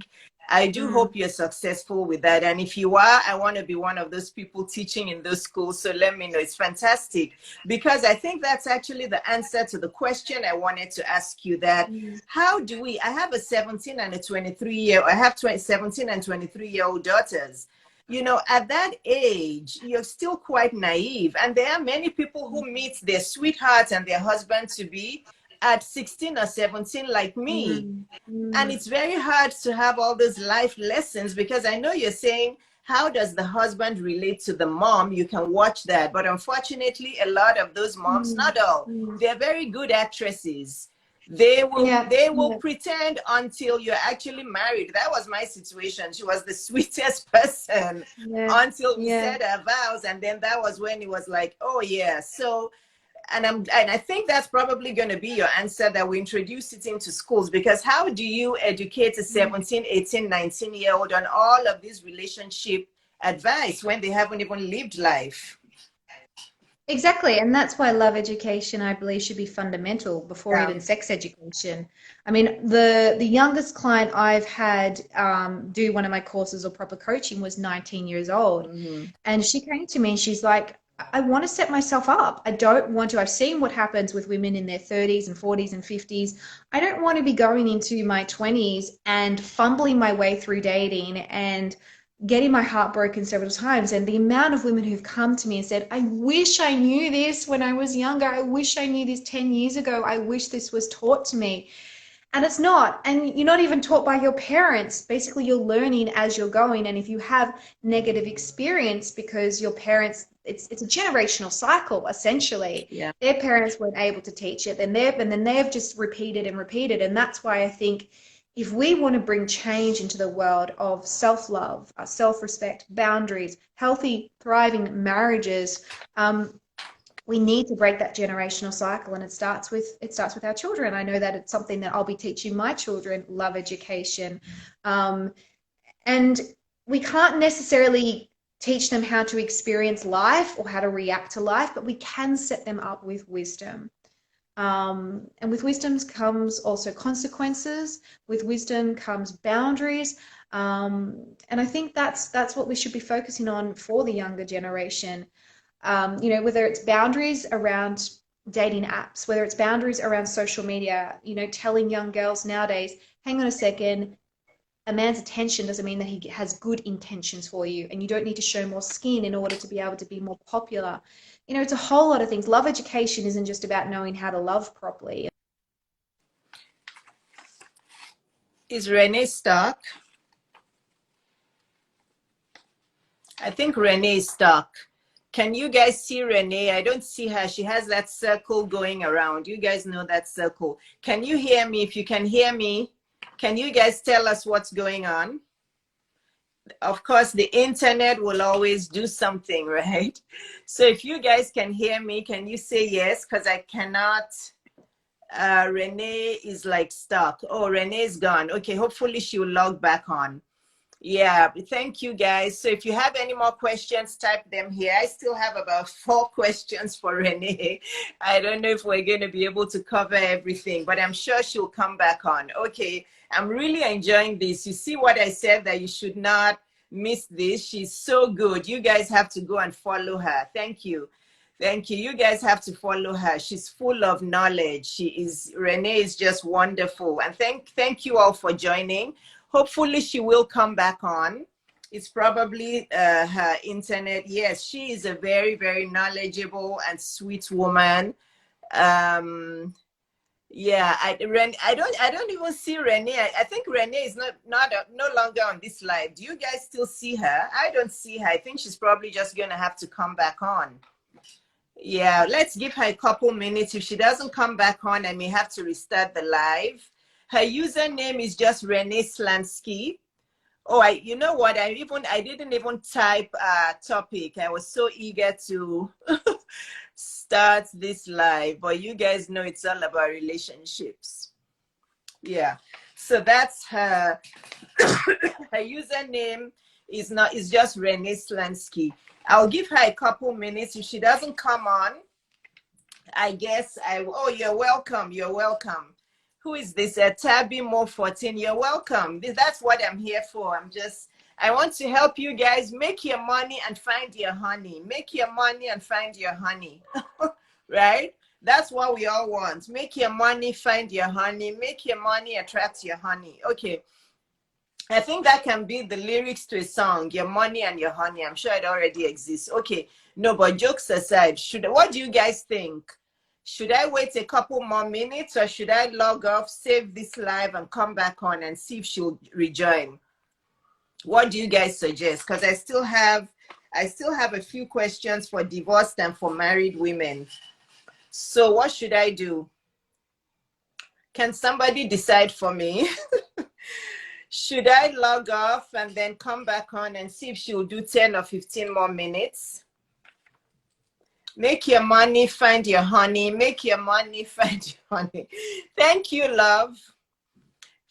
I do hope you're successful with that. And if you are, I want to be one of those people teaching in those schools. So let me know. It's fantastic, because I think that's actually the answer to the question I wanted to ask you, that how do we, I have a 17 and a 23 year, I have 17 and 23-year-old daughters. you know, at that age, you're still quite naive. And there are many people who meet their sweethearts and their husband to be at 16 or 17, like me. Mm, And mm, it's very hard to have all those life lessons, because I know you're saying, how does the husband relate to the mom? You can watch that. But unfortunately, a lot of those moms, mm, not all, mm. they're very good actresses. They will Yeah, they will yeah, pretend until you're actually married. That was my situation. She was the sweetest person yeah, until we yeah. said our vows, and then that was when it was like, oh yeah. So, and I think that's probably going to be your answer, that we introduce it into schools, because how do you educate a 17, 18, 19-year-old on all of this relationship advice when they haven't even lived life? Exactly, and that's why love education, I believe, should be fundamental before Yeah. even sex education. I mean, the youngest client I've had do one of my courses or proper coaching was 19 years old, Mm-hmm. and she came to me and she's like, I want to set myself up. I don't want to. I've seen what happens with women in their 30s and 40s and 50s. I don't want to be going into my 20s and fumbling my way through dating and getting my heart broken several times. And the amount of women who've come to me and said, I wish I knew this when I was younger. I wish I knew this 10 years ago. I wish this was taught to me. And it's not. And you're not even taught by your parents. Basically, you're learning as you're going. And if you have negative experience because your parents, it's a generational cycle, essentially. Yeah. Their parents weren't able to teach it, and then they've just repeated and repeated. And that's why I think if we want to bring change into the world of self-love, self-respect, boundaries, healthy, thriving marriages, we need to break that generational cycle, and it starts with our children. I know that it's something that I'll be teaching my children, love education. And we can't necessarily teach them how to experience life or how to react to life, but we can set them up with wisdom. And with wisdom comes also consequences. With wisdom comes boundaries. And I think that's what we should be focusing on for the younger generation. Whether it's boundaries around dating apps, whether it's boundaries around social media, telling young girls nowadays, hang on a second, a man's attention doesn't mean that he has good intentions for you, and you don't need to show more skin in order to be able to be more popular. It's a whole lot of things. Love education isn't just about knowing how to love properly. Is Renee stuck? I think Renee is stuck. Can you guys see Renee? I don't see her. She has that circle going around. You guys know that circle. Can you hear me? If you can hear me, can you guys tell us what's going on? Of course, the internet will always do something, right? So if you guys can hear me, can you say yes? Because I cannot. Renee is like stuck. Oh, Renee's gone. Okay, hopefully she will log back on. Yeah, thank you guys. So if you have any more questions, type them here. I still have about 4 questions for Renee. I don't know if we're going to be able to cover everything, but I'm sure she'll come back on. Okay, I'm really enjoying this. You see what I said, that you should not miss this. She's so good. You guys have to go and follow her. Thank you. Thank you. You guys have to follow her. She's full of knowledge. Renee is just wonderful. And thank you all for joining. Hopefully she will come back on. It's probably her internet. Yes, she is a very, very knowledgeable and sweet woman. Yeah, I don't even see Renee. I think Renee is no longer on this live. Do you guys still see her? I don't see her. I think she's probably just gonna have to come back on. Yeah, let's give her a couple minutes. If she doesn't come back on, I may have to restart the live. Her username is just Renee Slansky. Oh, you know what? I didn't even type topic. I was so eager to start this live, but you guys know it's all about relationships. Yeah. So that's her. Her username is just Renee Slansky. I'll give her a couple minutes. If she doesn't come on, I guess oh, you're welcome. You're welcome. Who is this? Tabby Mo 14. You're welcome. That's what I'm here for. I want to help you guys make your money and find your honey. Make your money and find your honey. Right? That's what we all want. Make your money, find your honey. Make your money, attract your honey. Okay. I think that can be the lyrics to a song, Your Money and Your Honey. I'm sure it already exists. Okay. No, but jokes aside, what do you guys think? Should I wait a couple more minutes or should I log off, save this live and come back on and see if she'll rejoin? What do you guys suggest? Because I still have a few questions for divorced and for married women. So what should I do? Can somebody decide for me? Should I log off and then come back on and see if she'll do 10 or 15 more minutes? Make your money, find your honey. Make your money, find your honey. Thank you, love.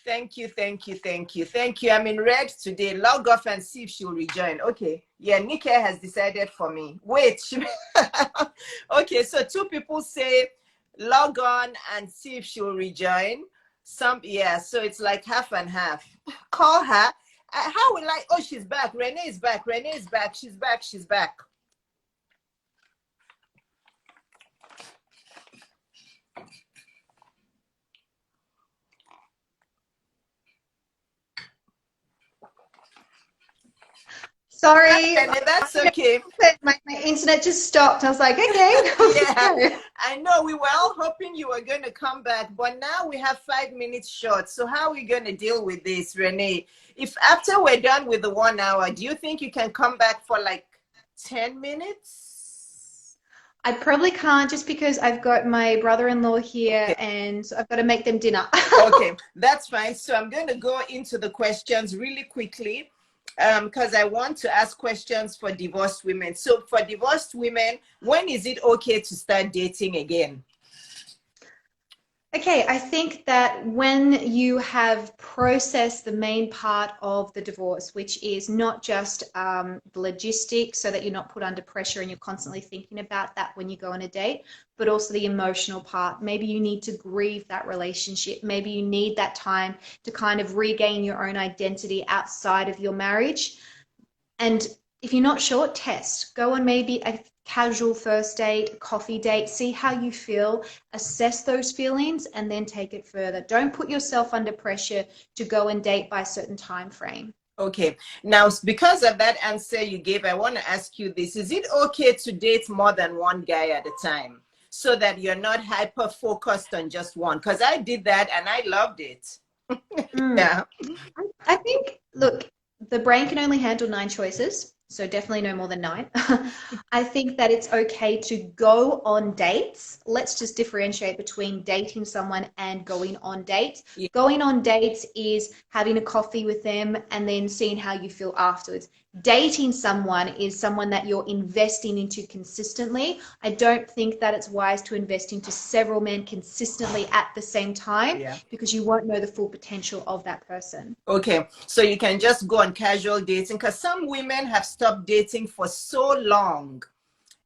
Thank you, thank you, thank you, thank you. I'm in red today. Log off and see if she'll rejoin. Okay. Yeah, Nike has decided for me. Wait. Okay, so 2 people say log on and see if she'll rejoin. Yeah, so it's like half and half. Call her. How will I? Oh, she's back. Renee is back. Renee is back. She's back. She's back. Sorry, That's okay. my internet just stopped. I was like, okay. Yeah, I know we were all hoping you were going to come back, but now we have 5 minutes short. So how are we going to deal with this, Renee? If after we're done with the 1 hour, do you think you can come back for like 10 minutes? I probably can't just because I've got my brother-in-law here and I've got to make them dinner. Okay, that's fine. So I'm going to go into the questions really quickly because I want to ask questions for divorced women. So for divorced women, when is it okay to start dating again? Okay, I think that when you have processed the main part of the divorce, which is not just the logistics so that you're not put under pressure and you're constantly thinking about that when you go on a date, but also the emotional part. Maybe you need to grieve that relationship. Maybe you need that time to kind of regain your own identity outside of your marriage. And if you're not sure, test. Go on maybe a casual first date, a coffee date, see how you feel, assess those feelings, and then take it further. Don't put yourself under pressure to go and date by a certain time frame. Okay. Now, because of that answer you gave, I want to ask you this. Is it okay to date more than one guy at a time so that you're not hyper focused on just one? Because I did that and I loved it. Yeah. I think, look, the brain can only handle 9 choices, so definitely no more than 9. I think that it's okay to go on dates. Let's just differentiate between dating someone and going on dates. Yeah. Going on dates is having a coffee with them and then seeing how you feel afterwards. Dating someone is someone that you're investing into consistently. I don't think that it's wise to invest into several men consistently at the same time because you won't know the full potential of that person. Okay, so you can just go on casual dating because some women have stopped dating for so long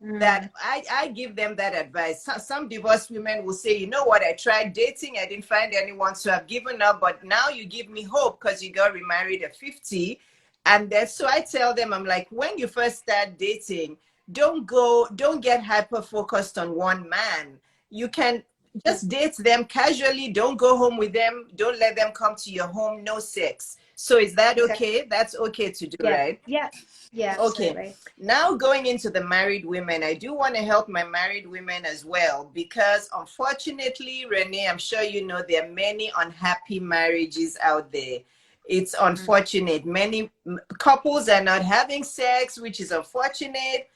that I give them that advice. Some divorced women will say, you know what, I tried dating, I didn't find anyone, so I've given up, but now you give me hope because you got remarried at 50. And so I tell them, I'm like, when you first start dating, don't get hyper focused on one man. You can just date them casually. Don't go home with them. Don't let them come to your home. No sex. So is that okay? That's okay to do, right? Yeah. Yeah. Okay. Absolutely. Now going into the married women, I do want to help my married women as well because unfortunately, Renee, I'm sure you know there are many unhappy marriages out there. It's unfortunate. Many couples are not having sex, which is unfortunate.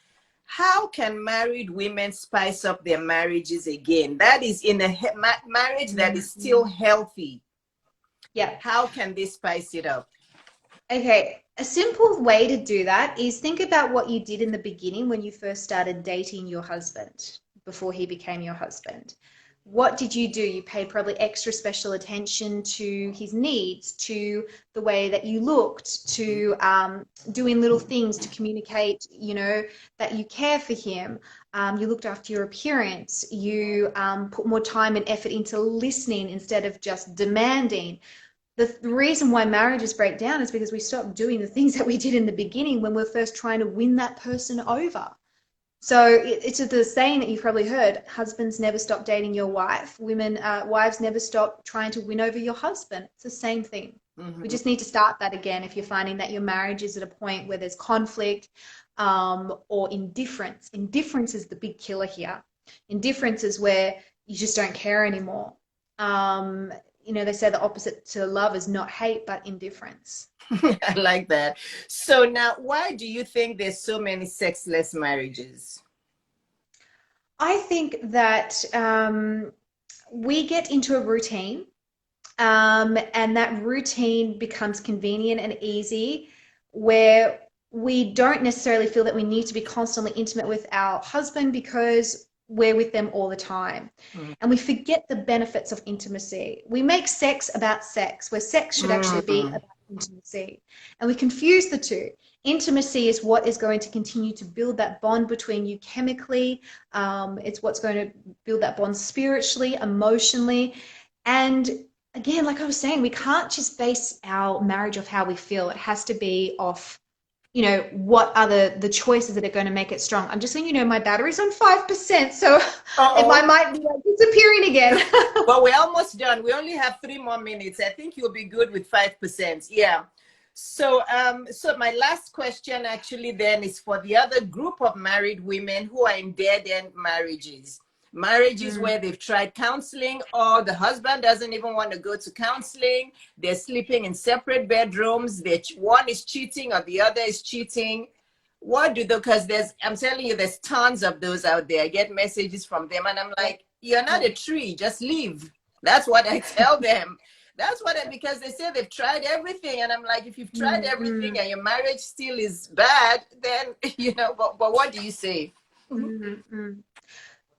How can married women spice up their marriages again? That is in a marriage that is still healthy. Yeah. How can they spice it up? Okay. A simple way to do that is think about what you did in the beginning when you first started dating your husband before he became your husband. What did you do? You paid probably extra special attention to his needs, to the way that you looked, to doing little things to communicate, that you care for him. You looked after your appearance. You put more time and effort into listening instead of just demanding. The reason why marriages break down is because we stop doing the things that we did in the beginning when we're first trying to win that person over. So it's the saying that you've probably heard: husbands never stop dating your wife. Wives never stop trying to win over your husband. It's the same thing. We Mhm. just need to start that again. If you're finding that your marriage is at a point where there's conflict, or indifference. Indifference is the big killer here. Indifference is where you just don't care anymore. They say the opposite to love is not hate, but indifference. I like that. So now, why do you think there's so many sexless marriages? I think that we get into a routine, and that routine becomes convenient and easy, where we don't necessarily feel that we need to be constantly intimate with our husband because we're with them all the time. Mm. And we forget the benefits of intimacy. We make sex about sex, where sex should actually be Mm. about intimacy. And we confuse the two. Intimacy is what is going to continue to build that bond between you chemically. It's what's going to build that bond spiritually, emotionally. And again, like I was saying, we can't just base our marriage off how we feel. It has to be off, what are the choices that are going to make it strong. I'm just letting my battery's on 5%, so I Uh-oh. might be like disappearing again. Well, we're almost done. We only have 3 more minutes. I think you'll be good with 5%. Yeah. So my last question actually then is for the other group of married women who are in dead-end marriages. Marriages Mm, where they've tried counseling, or the husband doesn't even want to go to counseling. They're sleeping in separate bedrooms. One is cheating or the other is cheating. What do they, because I'm telling you, there's tons of those out there. I get messages from them and I'm yeah, like, you're not yeah. a tree, just leave. That's what I tell them. Because they say they've tried everything. And I'm like, if you've tried Mm, everything mm, and your marriage still is bad, then, but what do you say? mm, mm.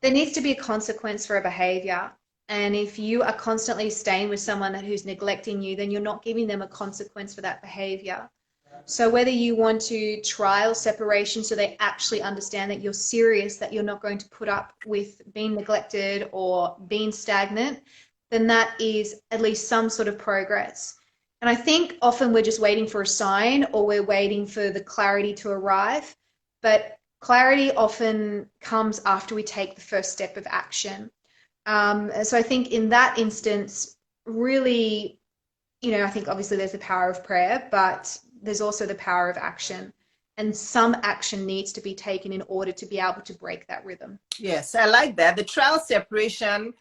There needs to be a consequence for a behavior. And if you are constantly staying with someone who's neglecting you, then you're not giving them a consequence for that behavior. So whether you want to trial separation so they actually understand that you're serious, that you're not going to put up with being neglected or being stagnant, then that is at least some sort of progress. And I think often we're just waiting for a sign, or we're waiting for the clarity to arrive. But clarity often comes after we take the first step of action. So I think in that instance, really, I think obviously there's the power of prayer, but there's also the power of action. And some action needs to be taken in order to be able to break that rhythm. Yes, I like that. The trial separation,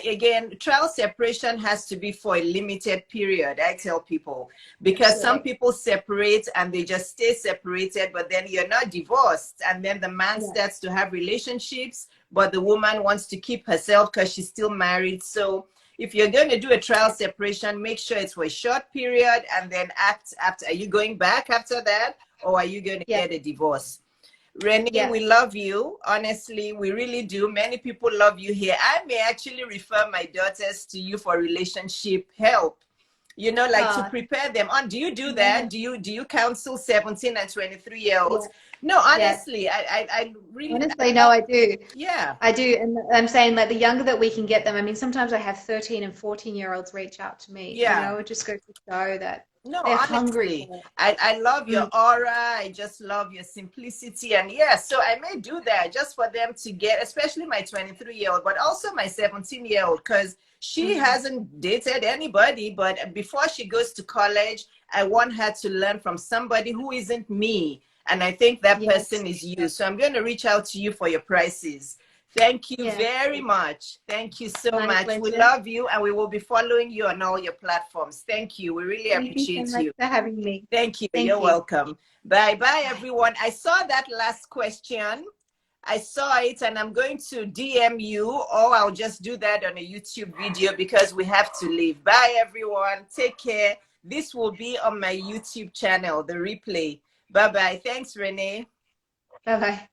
again, trial separation has to be for a limited period, I tell people, because some Absolutely. people separate and they just stay separated, but then you're not divorced. And then the man Yeah. starts to have relationships, but the woman wants to keep herself because she's still married. So if you're going to do a trial separation, make sure it's for a short period and then act after. Are you going back after that, or are you going to Yeah. get a divorce? Renee, Yeah. we love you. Honestly, we really do. Many people love you here. I may actually refer my daughters to you for relationship help. Like to Uh, prepare them on. Do you do yeah. that? Do you counsel 17 and 23-year Yeah. olds? No, Yeah. honestly, I really Honestly, I no, love, I do. yeah. I do. And I'm saying like the younger that we can get them, I mean, sometimes I have 13 and 14-year-olds reach out to me, Yeah. it just goes to show that No, they're hungry honestly, for I love it. your aura. I just love your simplicity. And yeah, so I may do that just for them to get, especially my 23-year-old, but also my 17-year-old, because she Mm, hasn't dated anybody. But before she goes to college, I want her to learn from somebody who isn't me. And I think that yes. person is you. So I'm going to reach out to you for your prices. Thank you Yeah. very much. Thank you so My much. We pleasure. love you and we will be following you on all your platforms. Thank you. We really Thank you so appreciate much you. for having me. Thank you. Thank You're you. welcome. Bye bye, Bye. everyone. I saw that last question. I saw it and I'm going to DM you, or I'll just do that on a YouTube video because we have to leave. Bye, everyone. Take care. This will be on my YouTube channel, the replay. Bye bye. Thanks, Renee. Bye bye.